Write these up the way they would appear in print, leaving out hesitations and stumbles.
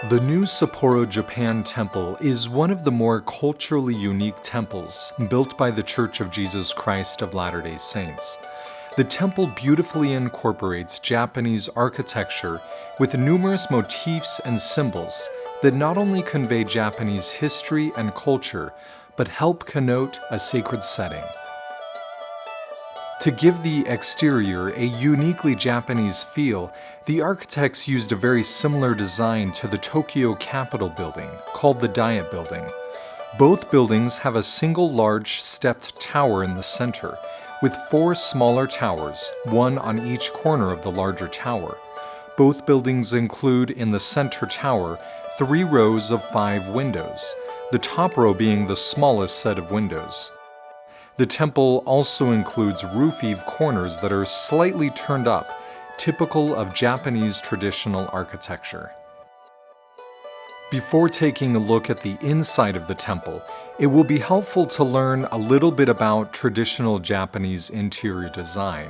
The new Sapporo, Japan temple is one of the more culturally unique temples built by the Church of Jesus Christ of Latter-day Saints. The temple beautifully incorporates Japanese architecture with numerous motifs and symbols that not only convey Japanese history and culture, but help connote a sacred setting. To give the exterior a uniquely Japanese feel, the architects used a very similar design to the Tokyo Capitol building, called the Diet Building. Both buildings have a single large stepped tower in the center, with 4 smaller towers, one on each corner of the larger tower. Both buildings include in the center tower 3 rows of 5 windows, the top row being the smallest set of windows. The temple also includes roof-eave corners that are slightly turned up, typical of Japanese traditional architecture. Before taking a look at the inside of the temple, it will be helpful to learn a little bit about traditional Japanese interior design.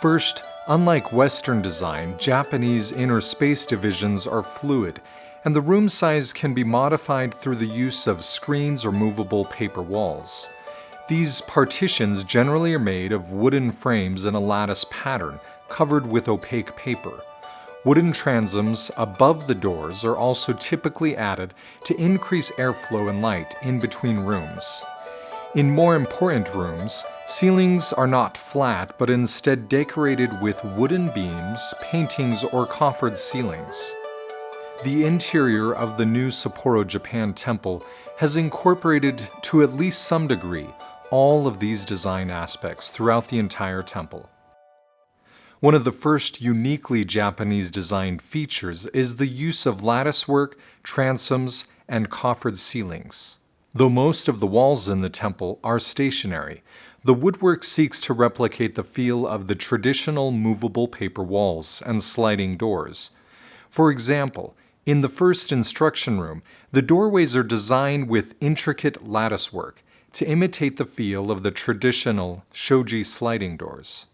First, unlike Western design, Japanese inner space divisions are fluid, and the room size can be modified through the use of screens or movable paper walls. These partitions generally are made of wooden frames in a lattice pattern, covered with opaque paper. Wooden transoms above the doors are also typically added to increase airflow and light in between rooms. In more important rooms, ceilings are not flat but instead decorated with wooden beams, paintings, or coffered ceilings. The interior of the new Sapporo, Japan temple has incorporated, to at least some degree, all of these design aspects throughout the entire temple. One of the first uniquely Japanese designed features is the use of latticework, transoms, and coffered ceilings. Though most of the walls in the temple are stationary, the woodwork seeks to replicate the feel of the traditional movable paper walls and sliding doors. For example, in the first instruction room, the doorways are designed with intricate latticework to imitate the feel of the traditional shoji sliding doors.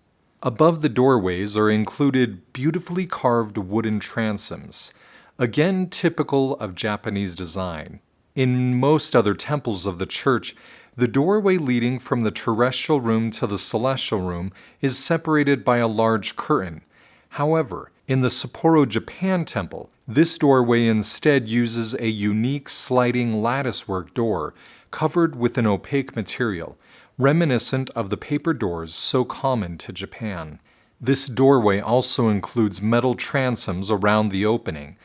Above the doorways are included beautifully carved wooden transoms, again typical of Japanese design. In most other temples of the church, the doorway leading from the terrestrial room to the celestial room is separated by a large curtain. However, in the Sapporo, Japan temple, this doorway instead uses a unique sliding latticework door covered with an opaque material, reminiscent of the paper doors so common to Japan. This doorway also includes metal transoms around the opening,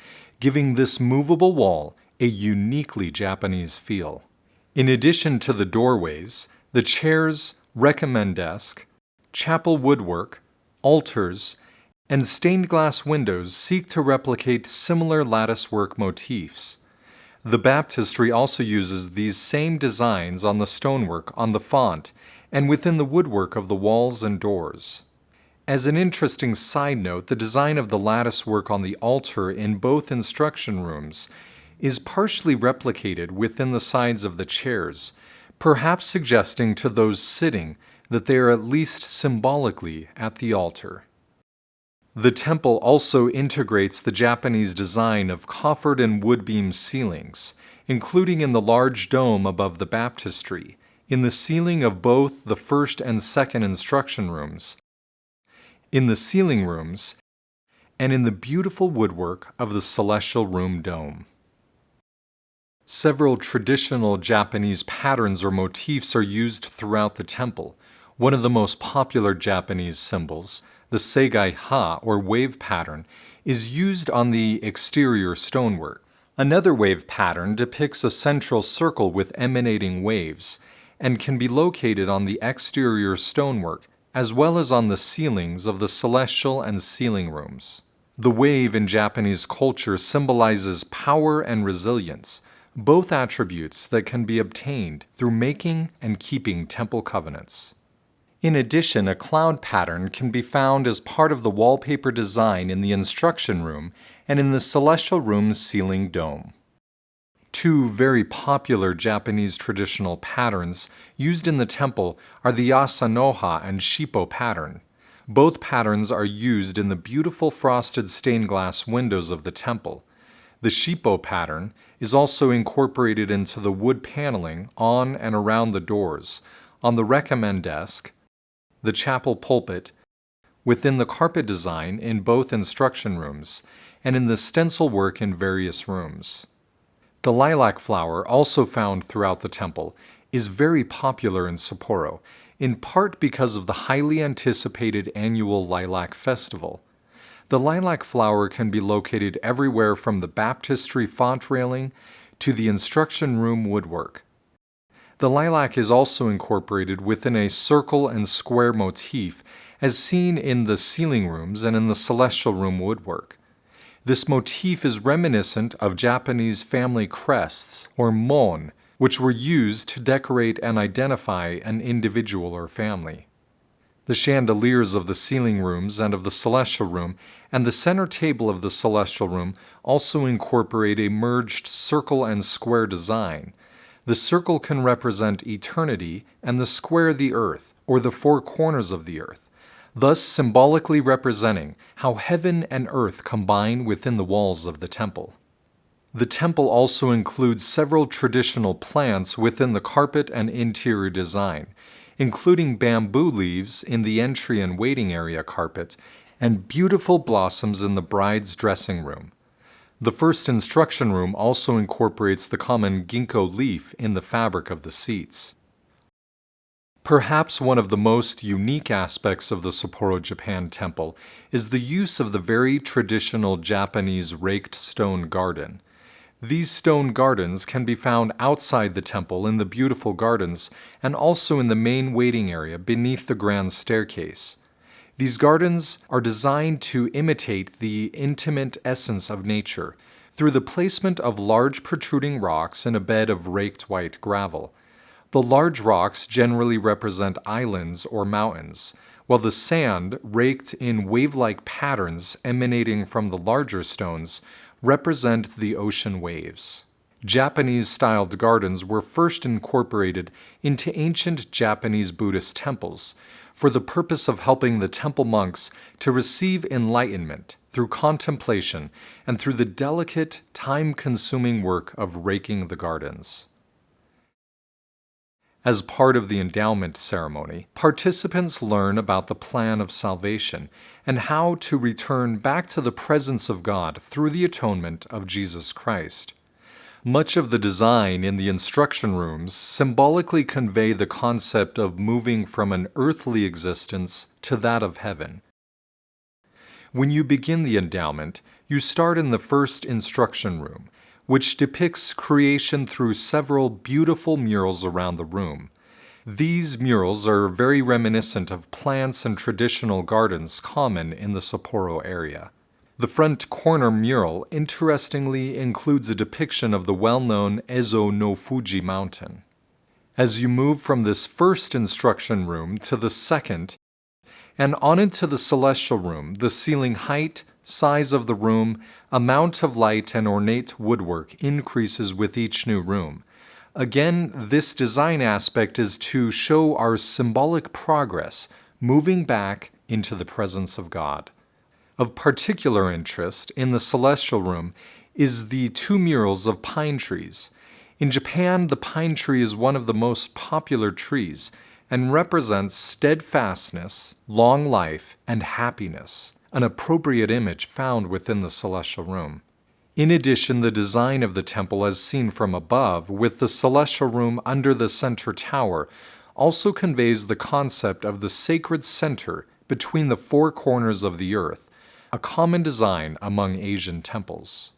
giving this movable wall a uniquely Japanese feel. In addition to the doorways, the chairs, recommend desk, chapel woodwork, altars, and stained glass windows seek to replicate similar latticework motifs. The baptistry also uses these same designs on the stonework, on the font, and within the woodwork of the walls and doors. As an interesting side note, the design of the latticework on the altar in both instruction rooms is partially replicated within the sides of the chairs, perhaps suggesting to those sitting that they are at least symbolically at the altar. The temple also integrates the Japanese design of coffered and wood-beam ceilings, including in the large dome above the baptistry, in the ceiling of both the first and second instruction rooms, in the ceiling rooms, and in the beautiful woodwork of the celestial room dome. Several traditional Japanese patterns or motifs are used throughout the temple. One of the most popular Japanese symbols, the Segai-ha, or wave pattern, is used on the exterior stonework. Another wave pattern depicts a central circle with emanating waves and can be located on the exterior stonework as well as on the ceilings of the celestial and ceiling rooms. The wave in Japanese culture symbolizes power and resilience, both attributes that can be obtained through making and keeping temple covenants. In addition, a cloud pattern can be found as part of the wallpaper design in the instruction room and in the celestial room's ceiling dome. 2 very popular Japanese traditional patterns used in the temple are the Asanoha and Shippo pattern. Both patterns are used in the beautiful frosted stained glass windows of the temple. The shippo pattern is also incorporated into the wood paneling on and around the doors, on the recommend desk, the chapel pulpit, within the carpet design in both instruction rooms, and in the stencil work in various rooms. The lilac flower, also found throughout the temple, is very popular in Sapporo, in part because of the highly anticipated annual Lilac Festival. The lilac flower can be located everywhere from the baptistry font railing to the instruction room woodwork. The lilac is also incorporated within a circle and square motif as seen in the ceiling rooms and in the celestial room woodwork. This motif is reminiscent of Japanese family crests, or mon, which were used to decorate and identify an individual or family. The chandeliers of the ceiling rooms and of the celestial room and the center table of the celestial room also incorporate a merged circle and square design. The circle can represent eternity and the square the earth, or the four corners of the earth, thus symbolically representing how heaven and earth combine within the walls of the temple. The temple also includes several traditional plants within the carpet and interior design, including bamboo leaves in the entry and waiting area carpet and beautiful blossoms in the bride's dressing room. The first instruction room also incorporates the common ginkgo leaf in the fabric of the seats. Perhaps one of the most unique aspects of the Sapporo, Japan temple is the use of the very traditional Japanese raked stone garden. These stone gardens can be found outside the temple in the beautiful gardens and also in the main waiting area beneath the grand staircase. These gardens are designed to imitate the intimate essence of nature through the placement of large protruding rocks in a bed of raked white gravel. The large rocks generally represent islands or mountains, while the sand, raked in wave-like patterns emanating from the larger stones, represent the ocean waves. Japanese-styled gardens were first incorporated into ancient Japanese Buddhist temples for the purpose of helping the temple monks to receive enlightenment through contemplation and through the delicate, time-consuming work of raking the gardens. As part of the endowment ceremony, participants learn about the plan of salvation and how to return back to the presence of God through the atonement of Jesus Christ. Much of the design in the instruction rooms symbolically convey the concept of moving from an earthly existence to that of heaven. When you begin the endowment, you start in the first instruction room, which depicts creation through several beautiful murals around the room. These murals are very reminiscent of plants and traditional gardens common in the Sapporo area. The front corner mural interestingly includes a depiction of the well-known Ezo no Fuji mountain. As you move from this first instruction room to the second and on into the celestial room, the ceiling height, size of the room, amount of light, and ornate woodwork increases with each new room. Again, this design aspect is to show our symbolic progress, moving back into the presence of God. Of particular interest in the celestial room is the two murals of pine trees. In Japan, the pine tree is one of the most popular trees and represents steadfastness, long life, and happiness, an appropriate image found within the celestial room. In addition, the design of the temple as seen from above, with the celestial room under the center tower, also conveys the concept of the sacred center between the four corners of the earth, a common design among Asian temples.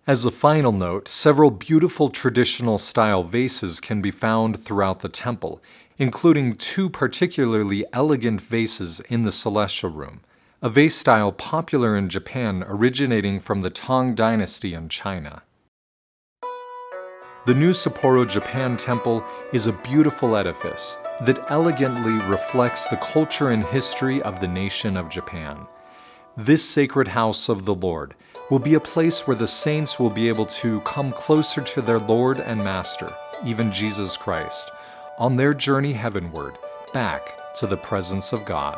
As a final note, several beautiful traditional-style vases can be found throughout the temple, including two particularly elegant vases in the celestial room, a vase style popular in Japan originating from the Tang Dynasty in China. The new Sapporo, Japan temple is a beautiful edifice that elegantly reflects the culture and history of the nation of Japan. This sacred house of the Lord will be a place where the saints will be able to come closer to their Lord and Master, even Jesus Christ, on their journey heavenward, back to the presence of God.